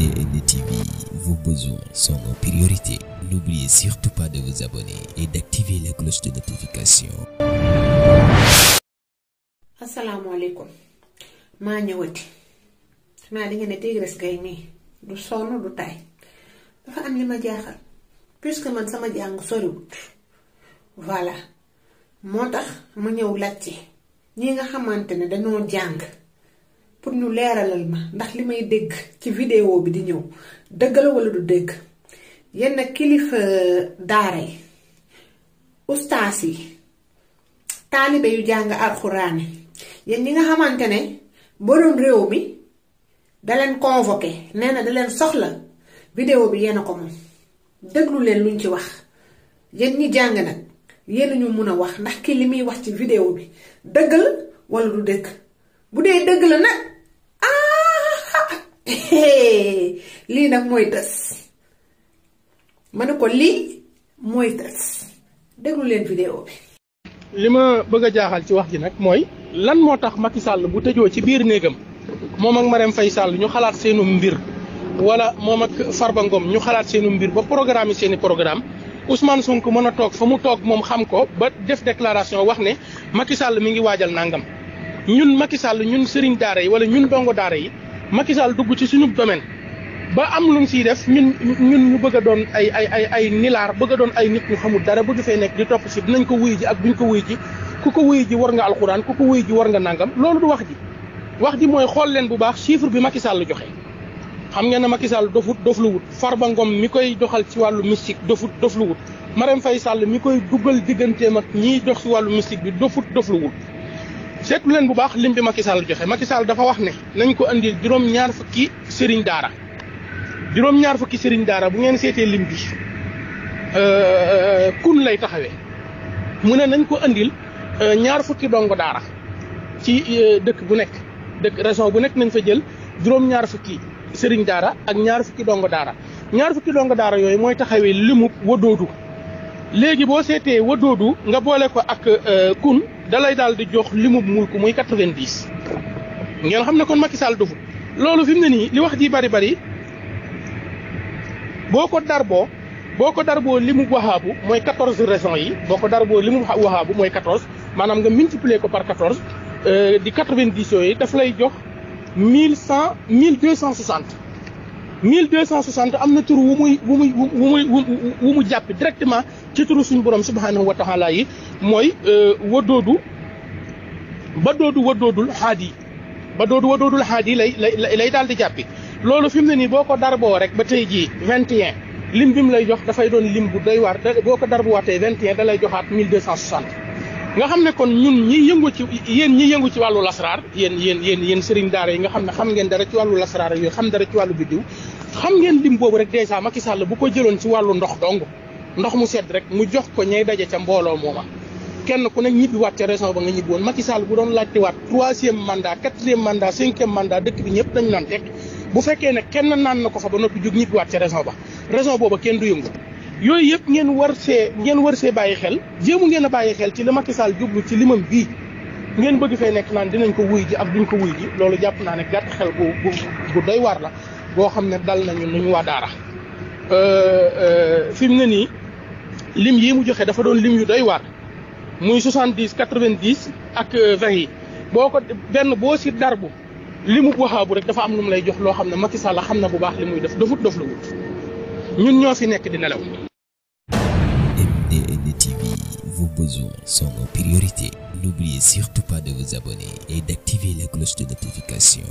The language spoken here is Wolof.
MDN TV, vos besoins sont nos priorités. N'oubliez surtout pas de vous abonner et d'activer la cloche de notification. asalaamaaleykum maa ñëwati naa di nga ne Tigress Gaye mii du sonn du tay dafa am li ma jaaxal puisque man sama jàng soriwut voilà moo tax ma ñëw laajte ñi nga xamante ne dañoo jàng pour ñu leeralal ma ndax li may dégg ci vidéo bi di ñëw dëgg la wala du dégg yenn kilifa daara yi ustaas yi taalibe yu jàng alxuraan yi yéen ñi nga xamante ne borom réew mi da leen convoqué nee na da leen soxla vidéo bi yéen a ko moom déglu leen luñ ci wax yéen ñi jàng nag yéen ñu mun a wax ndax kii li muy wax ci vidéo bi dëgg la wala du dëgg bu dee dëgg la nag lii nag mooy tës ma ne ko lii mooy tës déglu leen vidéo bi. li ma bëgg a jaaxal ci wax ji nag mooy lan moo tax Macky Sall bu tëjoo ci biir néegam moom ak Marème Faye Sall ñu xalaat seenu mbir wala moom ak Farba Ngom ñu xalaat seenu mbir ba programme seeni programme Ousmane Sonko mën a toog fa mu toog moom xam ko ba def déclaration wax ne Macky Sall mi ngi waajal nangam ñun Macky Sall ñun sëriñ daara yi wala ñun dongo daara yi Macky Sall dugg ci suñu domaine ba am lu mu siy def ñun ñu bëgg a doon ay nilaar bëgg a doon ay nit ñu xamul dara bëgg fee nekk di topp si dinañ ko wuy ji ak buñ ko wuy ji ku ko wuy ji war nga alxuraan ku ko wuy ji war nga nangam loolu du wax ji mooy xool leen bu baax chiffre bi Macky Sall joxe. xam ngeen ne Macky Sall dof lu wut Farba Ngom mi koy doxal ci wàllu mystique dof lu wut Marème Faye Sall mi koy dugal digganteem ak ñiy dox ci wàllu mystique bi dof lu wut. seetlu leen bu baax lim bi Macky Sall joxe Macky Sall dafa wax ne nañ ko andil juróom-ñaar fukki sëriñ daara. juróom-ñaar fukki sëriñ daara bu ngeen seetee lim bi kun lay taxawee mu ne nañ ko andil ñaar fukki dongo daara ci dëkk bu nekk région bu nekk nañ fa jël juróom-ñaar fukki sëriñ daara ak ñaar fukki dongo daara ñaar fukki dongo daara yooyu mooy taxawee limu wadoodu léegi boo seetee wadoodu nga boole ko ak kun dalay daal di jox limu mulku muy 90 ngeen xam ne kon Macky Sall dofut loolu fi mu ne nii li wax ji bari boo ko darboo limu waxaabu mooy 14 régions yi boo ko darboo limu waxaabu mooy 14 maanaam nga multiplier ko par 14 di 90 yooyu daf lay jox 1260 am na tur wu mu jàpp directement ci turu suñu borom subhanahu wa taala yi mooy wadoodul xaadi lay daal di jàppi loolu fi mu ne nii boo ko darboo rek ba tey jii 21 lim bi mu lay jox dafay doon lim bu doy waar boo ko darbuwaatee 21 da lay joxaat 1260 nga xam ne kon ñun ñi yëngu ci wàllu lasraar yéen sëriñ daara yi nga xam ne xam ngeen dara ci wàllu lasraar yooyu xam dara ci wàllu biddiw xam ngeen lim boobu rek dèjà Macky Sall bu ko jëloon ci wàllu ndox mu sedd rek mu jox ko ñay daje ca mbooloo mooma kenn ku nekk ñibbiwaat ca région ba nga ñibbi woon Macky Sall bu doon laajtewaat 3e mandat 4e mandat 5e mandat dëkk bi ñëpp dañu naan teg bu fekkee ne kenn naan na ko fa ba noppi jóg ñibbiwaat ca région booba kenn du yëngu yooyu yëpp ngeen war see bàyyi xel jéemu ngeen a bàyyi xel ci li Macky Sall jublu ci limam bii ngeen bëgg fee nekk naan dinañ ko wuy ji ak duñ ko wuy ji loolu jàpp naa ne gàtt xel bu doy waar la boo xam ne dal nañu nuñu waa daara fi mu ne nii lim yi mu joxe dafa doon lim yu doy waar muy 70 90 ak 20 yi boo si darbu li mu waxaabu rek dafa am lu mu lay jox loo xam ne Macky Sall xam na bu baax li muy def dof la wut ñun ñoo fi nekk di nelaw. MDN TV, vos besoins sont nos priorités. N'oubliez surtout pas de vous abonner et d'activer la cloche de notification.